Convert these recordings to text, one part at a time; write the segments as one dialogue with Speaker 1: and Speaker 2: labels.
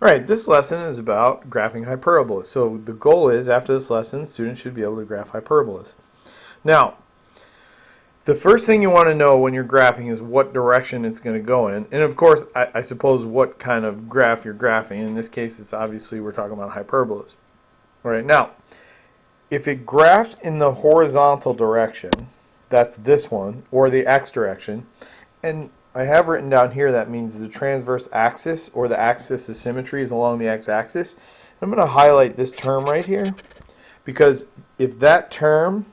Speaker 1: All right, this lesson is about graphing hyperbolas. So the goal is, after this lesson, students should be able to graph hyperbolas. Now, the first thing you want to know when you're graphing is what direction it's going to go in. And of course, I suppose what kind of graph you're graphing. In this case, it's obviously we're talking about hyperbolas. All right, now, if it graphs in the horizontal direction, that's this one, or the x direction, and I have written down here that means the transverse axis or the axis of symmetry is along the x-axis. I'm going to highlight this term right here because if that term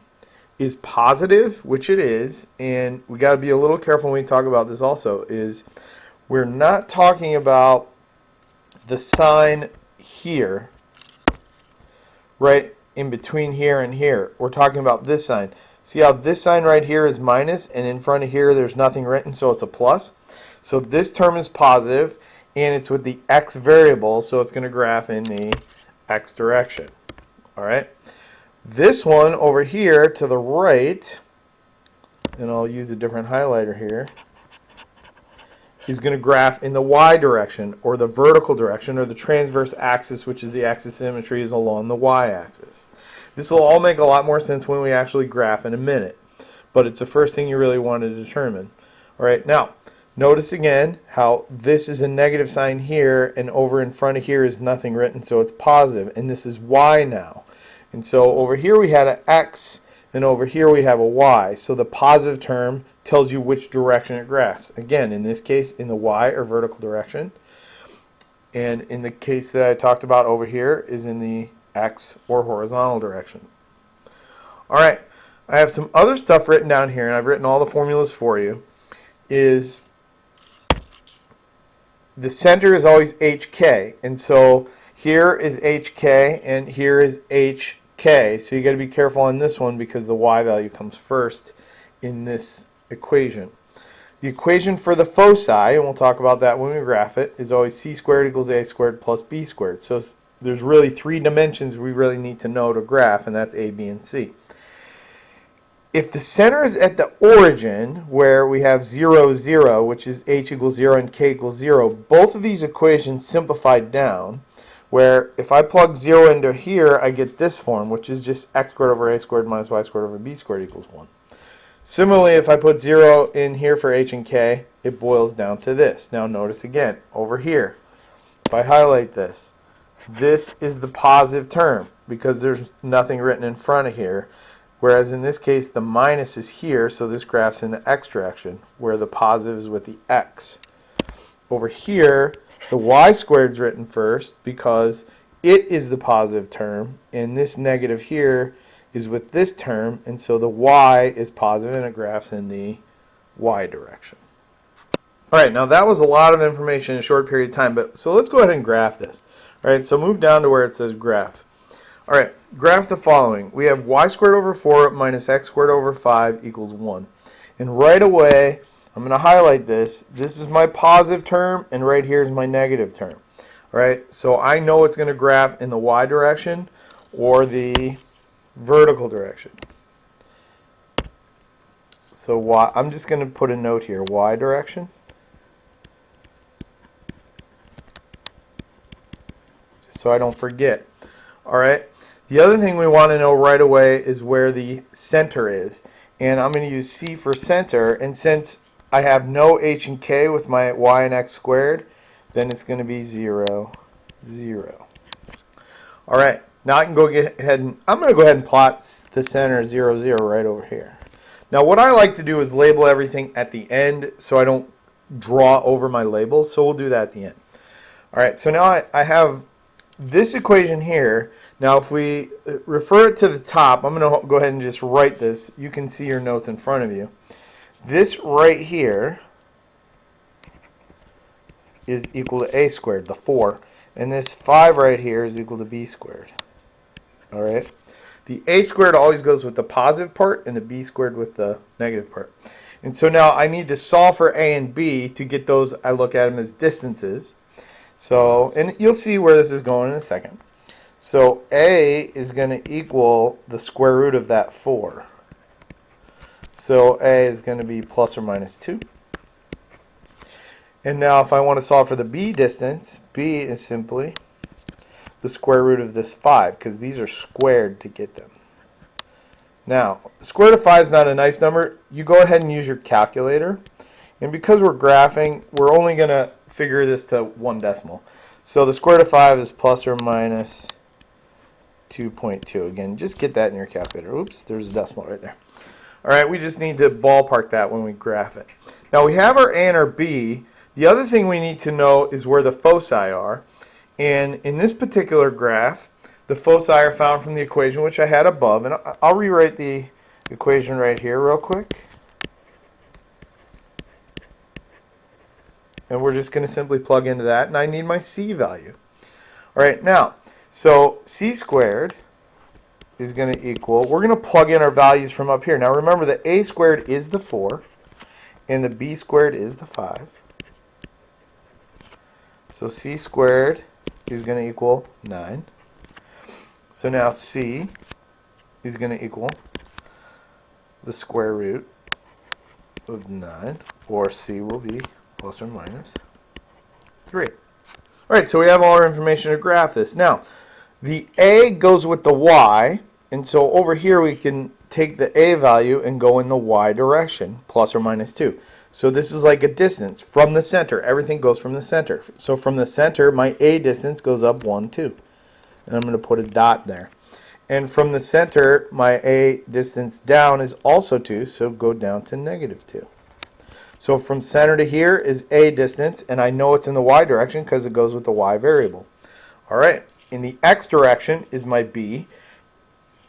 Speaker 1: is positive, which it is, and we got to be a little careful when we talk about this also, is we're not talking about the sign here, right in between here and here. We're talking about this sign. See how this sign right here is minus, and in front of here there's nothing written, so it's a plus. So this term is positive, and it's with the x variable, so it's going to graph in the x direction. All right. This one over here to the right, and I'll use a different highlighter here, is going to graph in the y direction, or the vertical direction, or the transverse axis, which is the axis of symmetry, is along the y-axis. This will all make a lot more sense when we actually graph in a minute, but it's the first thing you really want to determine. All right, now, notice again how this is a negative sign here, and over in front of here is nothing written, so it's positive, and this is y now. And so over here we had an x, and over here we have a y. So the positive term tells you which direction it graphs. Again, in this case, in the y or vertical direction. And in the case that I talked about over here is in the x or horizontal direction. All right, I have some other stuff written down here, and I've written all the formulas for you. Is the center is always HK, and so here is HK and here is HK. So you got to be careful on this one because the y value comes first in this equation. The equation for the foci, and we'll talk about that when we graph it, is always c squared equals a squared plus b squared. So there's really three dimensions we really need to know to graph, and that's a, b, and c. If the center is at the origin, where we have 0, 0, which is h equals 0 and k equals 0, both of these equations simplified down, where if I plug 0 into here, I get this form, which is just x squared over a squared minus y squared over b squared equals 1. Similarly, if I put 0 in here for h and k, it boils down to this. Now notice again, over here, if I highlight this, this is the positive term because there's nothing written in front of here. Whereas in this case, the minus is here, so this graph's in the x direction, where the positive is with the x. Over here, the y squared is written first because it is the positive term, and this negative here is with this term, and so the y is positive, and it graphs in the y direction. All right, now that was a lot of information in a short period of time, so let's go ahead and graph this. All right, so move down to where it says graph. All right, graph the following. We have y squared over 4 minus x squared over 5 equals 1. And right away, I'm going to highlight this. This is my positive term, and right here is my negative term. All right, so I know it's going to graph in the y direction or the vertical direction. So I'm just going to put a note here, y direction. Just so I don't forget. All right. The other thing we want to know right away is where the center is. And I'm going to use C for center. And since I have no h and k with my y and x squared, then it's going to be 0, 0. All right. Now I can go ahead and I'm going to go ahead and plot the center 0, 0 right over here. Now what I like to do is label everything at the end so I don't draw over my labels. So we'll do that at the end. All right. So now I have this equation here. Now if we refer it to the top, I'm going to go ahead and just write this. You can see your notes in front of you. This right here is equal to a squared, the 4. And this 5 right here is equal to b squared. All right. The a squared always goes with the positive part and the b squared with the negative part. And so now I need to solve for a and b to get those. I look at them as distances. So, and you'll see where this is going in a second. So a is going to equal the square root of that 4. So a is going to be plus or minus 2. And now if I want to solve for the b distance, b is simply the square root of this 5, because these are squared to get them. Now, the square root of 5 is not a nice number. You go ahead and use your calculator. And because we're graphing, we're only going to figure this to 1 decimal. So the square root of 5 is plus or minus 2.2. Again, just get that in your calculator. Oops, there's a decimal right there. All right, we just need to ballpark that when we graph it. Now we have our A and our B. The other thing we need to know is where the foci are. And in this particular graph, the foci are found from the equation which I had above. And I'll rewrite the equation right here real quick. And we're just going to simply plug into that. And I need my c value. All right, now, so c squared is going to equal, we're going to plug in our values from up here. Now remember, the a squared is the 4, and the b squared is the 5. So c squared is going to equal 9. So now c is going to equal the square root of 9, or c will be plus or minus 3. All right, so we have all our information to graph this. Now, the a goes with the y, and so over here we can take the a value and go in the y direction, plus or minus 2. So this is like a distance from the center. Everything goes from the center. So from the center, my a distance goes up 1, 2. And I'm going to put a dot there. And from the center, my a distance down is also 2, so go down to negative 2. So from center to here is a distance, and I know it's in the y direction because it goes with the y variable. All right, in the x direction is my b,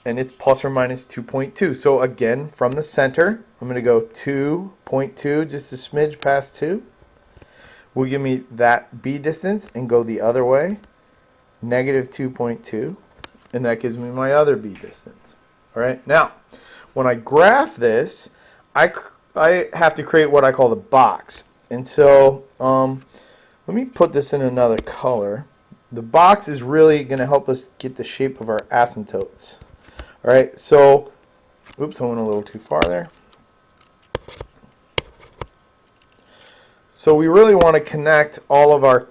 Speaker 1: and it's plus or minus 2.2. So again, from the center, I'm going to go 2.2, just a smidge past 2. Will give me that b distance, and go the other way, negative 2.2, and that gives me my other b distance. All right, now, when I graph this, I have to create what I call the box. And so let me put this in another color. The box is really going to help us get the shape of our asymptotes. All right, so, oops, I went a little too far there. So we really want to connect all of our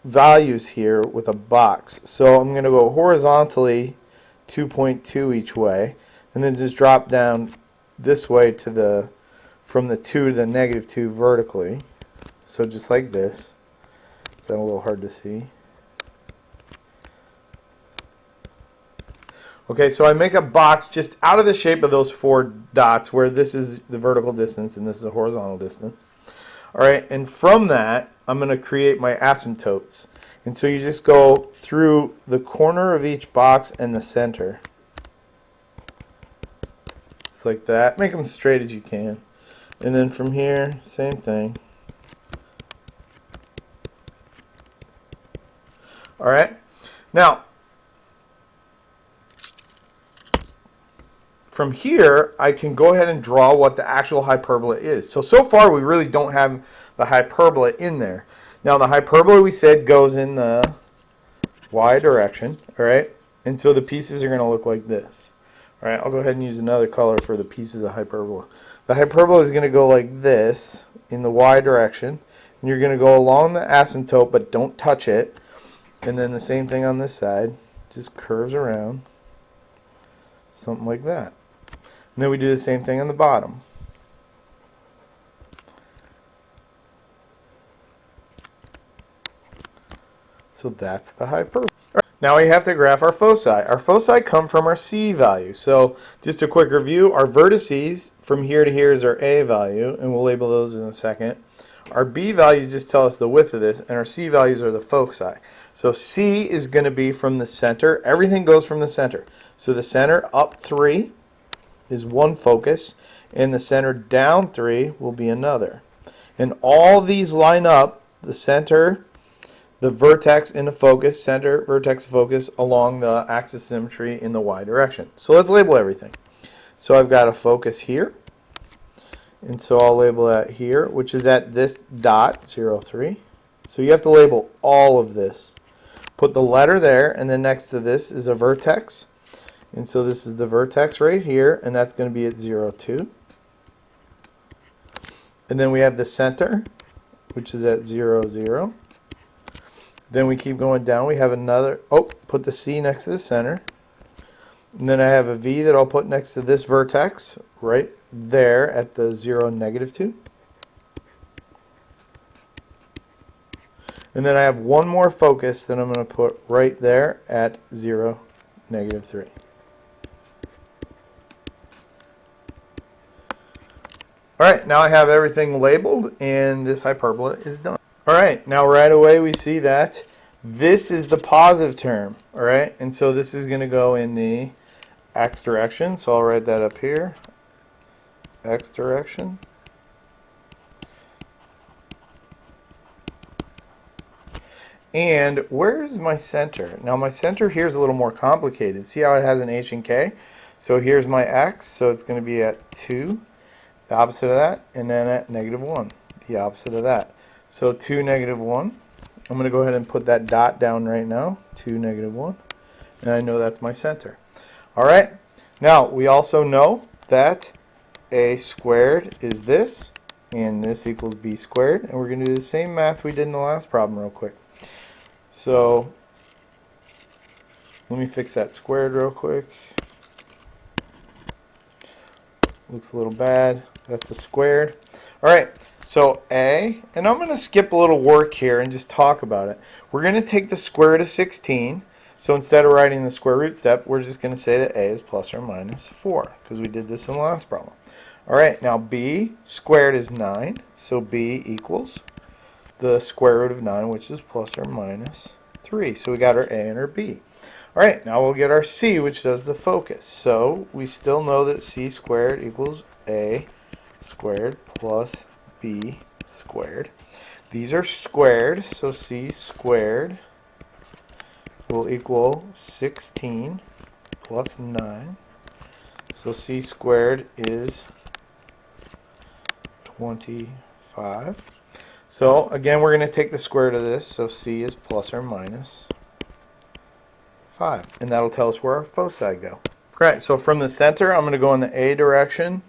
Speaker 1: values here with a box. So I'm going to go horizontally 2.2 each way, and then just drop down this way to the, from the 2 to the negative 2 vertically. So just like this. Is that a little hard to see? Okay, so I make a box just out of the shape of those 4 dots, where this is the vertical distance and this is the horizontal distance. All right, and from that, I'm going to create my asymptotes. And so you just go through the corner of each box and the center. Just like that. Make them straight as you can. And then from here, same thing. All right, now, from here, I can go ahead and draw what the actual hyperbola is. So far, we really don't have the hyperbola in there. Now, the hyperbola, we said, goes in the y direction, all right? And so the pieces are going to look like this. All right, I'll go ahead and use another color for the pieces of the hyperbola. The hyperbola is going to go like this in the y direction. And you're going to go along the asymptote, but don't touch it. And then the same thing on this side. Just curves around. Something like that. And then we do the same thing on the bottom. So that's the hyperbola. Right, now we have to graph our foci. Our foci come from our c value. So just a quick review, our vertices from here to here is our a value, and we'll label those in a second. Our b values just tell us the width of this, and our c values are the foci. So c is going to be from the center. Everything goes from the center. So the center up 3 is one focus, and the center down 3 will be another. And all these line up, the center, the vertex in the focus, center, vertex, focus, along the axis symmetry in the y direction. So let's label everything. So I've got a focus here, and so I'll label that here, which is at this dot, 0, 3. So you have to label all of this. Put the letter there, and then next to this is a vertex. And so this is the vertex right here, and that's going to be at 0, 2. And then we have the center, which is at 0, 0. Then we keep going down. We have another, put the C next to the center. And then I have a V that I'll put next to this vertex right there at the 0, -2. And then I have one more focus that I'm going to put right there at 0, -3. Alright, now I have everything labeled and this hyperbola is done. Alright, now right away we see that this is the positive term. Alright, and so this is going to go in the x direction. So I'll write that up here. X direction. And where is my center? Now my center here is a little more complicated. See how it has an h and k? So here's my x, so it's going to be at 2, the opposite of that, and then at -1, the opposite of that. So 2, -1. I'm going to go ahead and put that dot down right now, 2, -1, and I know that's my center. Alright, now we also know that a squared is this, and this equals b squared, and we're going to do the same math we did in the last problem real quick. So let me fix that squared real quick. Looks a little bad. That's a squared. Alright, so a, and I'm going to skip a little work here and just talk about it. We're going to take the square root of 16. So instead of writing the square root step, we're just going to say that a is plus or minus 4 because we did this in the last problem. Alright, now b squared is 9, so b equals the square root of 9, which is plus or minus 3. So we got our a and our b. Alright, now we'll get our c, which does the focus. So we still know that c squared equals a squared plus b squared. These are squared, so c squared will equal 16 plus 9. So c squared is 25. So again, we're going to take the square root of this, so c is plus or minus 5. And that'll tell us where our foci go. Right, so from the center, I'm going to go in the a direction,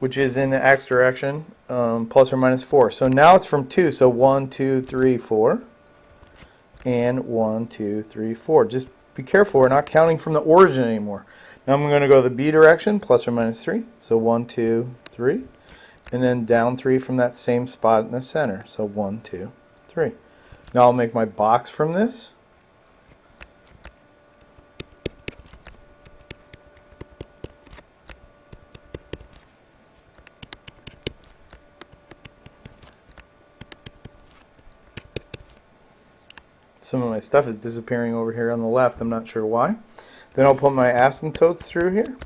Speaker 1: which is in the x direction, plus or minus 4. So now it's from 2, so 1, 2, 3, 4. And 1, 2, 3, 4. Just be careful, we're not counting from the origin anymore. Now I'm going to go the b direction, plus or minus 3. So 1, 2, 3. And then down 3 from that same spot in the center. So 1, 2, 3. Now I'll make my box from this. Some of my stuff is disappearing over here on the left. I'm not sure why. Then I'll put my asymptotes through here.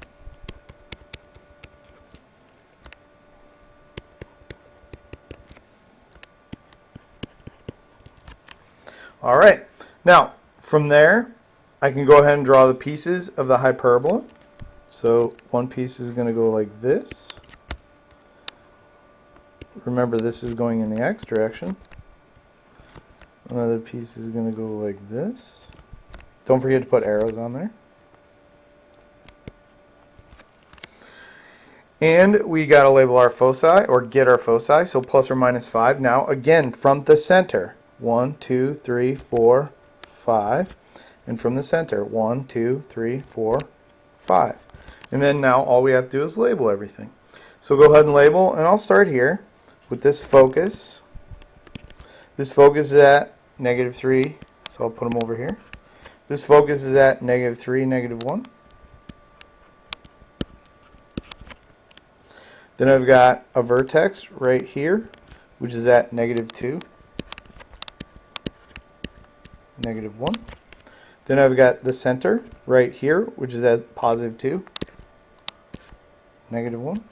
Speaker 1: Alright, now from there I can go ahead and draw the pieces of the hyperbola. So one piece is going to go like this. Remember, this is going in the x direction. Another piece is going to go like this. Don't forget to put arrows on there. And we got to label our foci, or get our foci, so plus or minus 5. Now again, from the center, 1, 2, 3, 4, 5. And from the center, 1, 2, 3, 4, 5. And then now all we have to do is label everything. So go ahead and label, and I'll start here with this focus. This focus is at -3, so I'll put them over here. This focus is at -3, -1. Then I've got a vertex right here, which is at -2, -1. Then I've got the center right here, which is at +2, -1.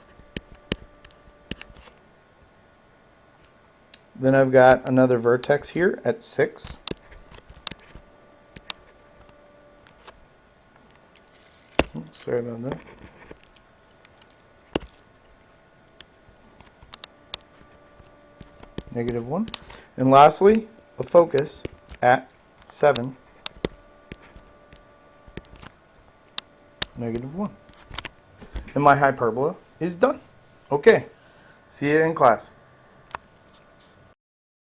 Speaker 1: Then I've got another vertex here at 6. Sorry about that. -1. And lastly, a focus at 7, -1. And my hyperbola is done. Okay. See you in class.